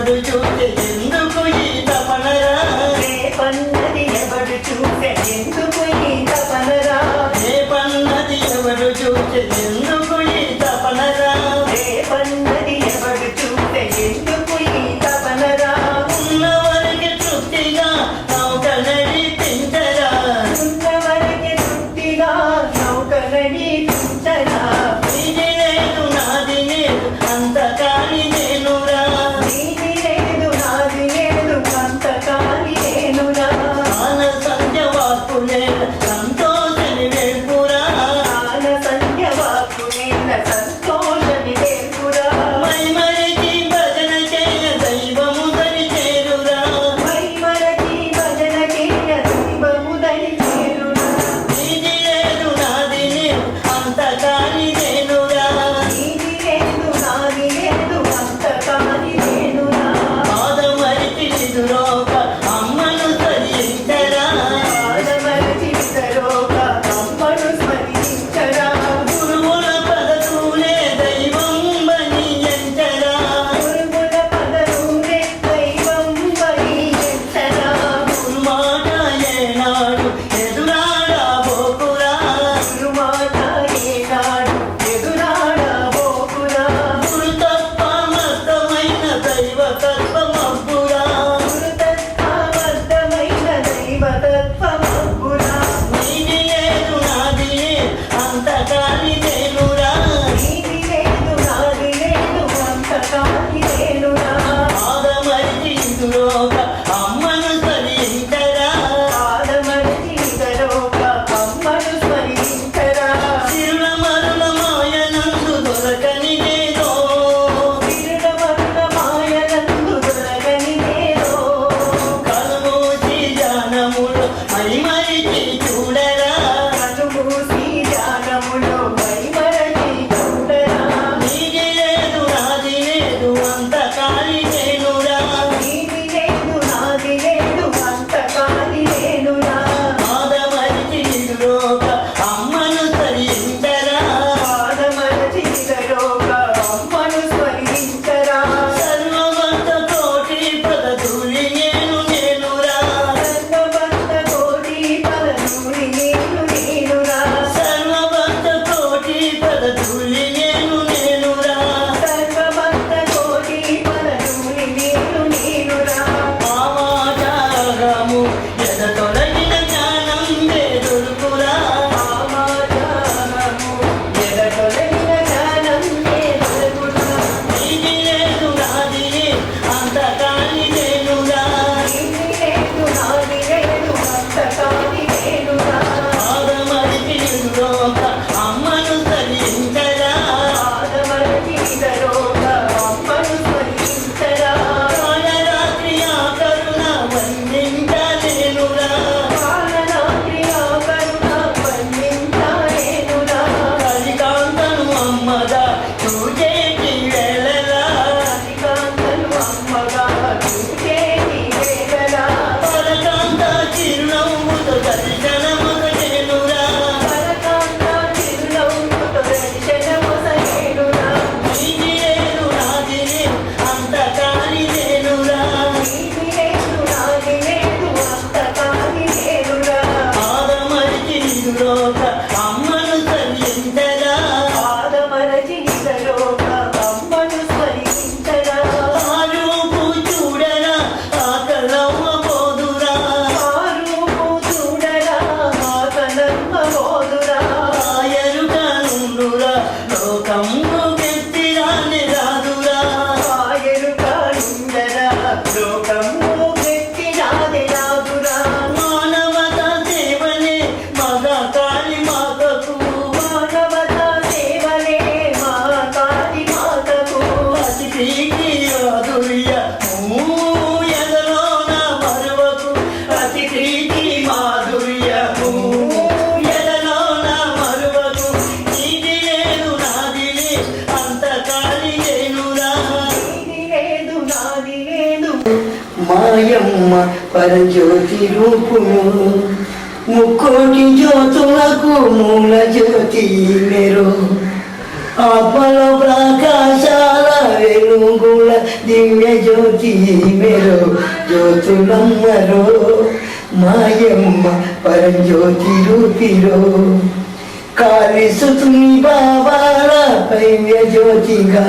ఎవడు చూసే ఎందుకు ఈ తపనరా రేపన్నది ఎవడు చూసే ఎందుకు ఈ తపనరా రేపన్నది ఎవడు చూసే ఎందుకు ఈ తపనరా రేపన్నది ఎవడు చూసే ఎందుకు ఈ తపనరా ఉన్నవరికి తృప్తిగా నౌక నడిపించరా ఉన్నవరికి తృప్తిగా నౌక నడిపించరా ఇది లేదు నాది లేదు అంత కాని నేనురా నీది లేదు నాది లేదు అంత కాని నేనురా ఆన సంధ్య వాక్కులే సంతోషని వేపురా ఆన సంధ్య వాక్కునేల సంతోషని వేపురా మైమరిచి భజన చేయ దైవము దరి చేరురా మైమరచి భజన చేయ దైవము దరి చేరురా ఇది లేదు నాది లేదు అంత కాని నేనురా నీది లేదు నాది లేదు అంత కాని నేనురా పాదమరిచి నిదురోక అమ్మను సరించరా ఆడమరచి విసరోక అమ్మను స్మరించరా గురువుల పదతూలే దైవం బని ఎంచరా గురువుల పదరులే దైవం వరించరా మాట ఏనాడు ఎదురాడబోకురా గురుమాట ఏనాడు ఎదురాడబోకురా గురు తత్వమస్తమైన దైవ తత్వమబ్బురా గురుతత్వబద్ధమైన దైవతత్వమబ్బురా నీది లేదు నాది లేదు అంత కాని నేనురా నీది లేదు నాది లేదు అంత కాని నేనురా పాదమరిచి నిదురోక అమ్మను సరించరా ఆడమరచి విసరోక అమ్మను స్మరించరా తిరుల మరుల మాయనందు దొరకని లేదో తిరుడమరుల మాయలందు దొరకని నేరో కనుమూసి ధ్యానములు మైమరిచి చూడరా కనుమూసి ధ్యానములో మైమరచి చూడరా నీది లేదు నాది లేదు అంత కాని నేనురా నీది లేదు నాది లేదు అంత కాని నేనురా పాదమరిచి నిదురోక అమ్మను సరించరా ఆడమరచి విసరోక అమ్మను స్మరించరా సర్వవంత కోటి పదతులి నేనురా సర్వభక్త కోటి పదనూరి నేనురా సర్వభక్త కోటి పదతులి నేనురా సర్వభక్త కోటి పదనూరి నేనురా పావాచారము ఎద తొలగిన జ్ఞానం వేదొరుకురా ఆమాచారము ఎదటొలగిన జ్ఞానం నేనొలుగునా నీది లేదు నాది లేదు అంత కాని నేనురా నీది లేదు నాది లేదు అంత కాని నేనురా పాదమరిచి నిదురోక అమ్మను సరించరా ఆడమరచి విసరోక అమ్మను స్మరించరా కాలరాత్రి ఆ కరుణ వందించలేనురా కాలరాత్రి ఆ కరుణ వందించలేనురా కలికాంతను అమ్మగా చూచేటి వేళలా కలికాంతను అమ్మగా చూచేటి వేళలా పరకాంత చిరునవ్వుతో దర్శనమొసగేనురా పరకాంత చిరునవ్వుతో దర్శనమొసగేనురా నీది లేదు నాది లేదు అంత కాని నేనురా నీది లేదు నాది లేదు అంత కాని నేనురా పాదమరిచి నిదురోక అమ్మను సరించరా ఆదమరచి విసరోక అమ్మను స్మరించరా ఆరూపు చూడరా ఆకలవ్వ పోదురా ఆరూపు చూడరా ఆకలమ్మ బోదురా ఆయరుక నుండురా లోకంలో గెత్తిరాని రాదురా ఆయరుక నుండరా లోకము గెట్టినాది రాదురా మానవత సేవనే మగ కాళి మాతకు మానవత సేవలే మా కాళి మాతకు అతి ప్రీతి మాధుర్య ఎదలోన మరువకు అతి ప్రీతి మాధుర్య ఎదలోన మరువకు నీది లేదు నాది లేదు అంత కాళి నేనురా నీది లేదు నాది లేదు మాయమ్మ పరజ్యోతి రూపుము ముక్కోటి జ్యోతులకు మూల జ్యోతి మెరు ఆత్మలో ప్రకాశాల వెలుగుల దివ్య జ్యోతి మెరో జ్యోతులమ్మరో మాయమ్మ పరంజ్యోతి రూపిరో కాళీ సుతుని బాబాల పైవ్య జ్యోతిగా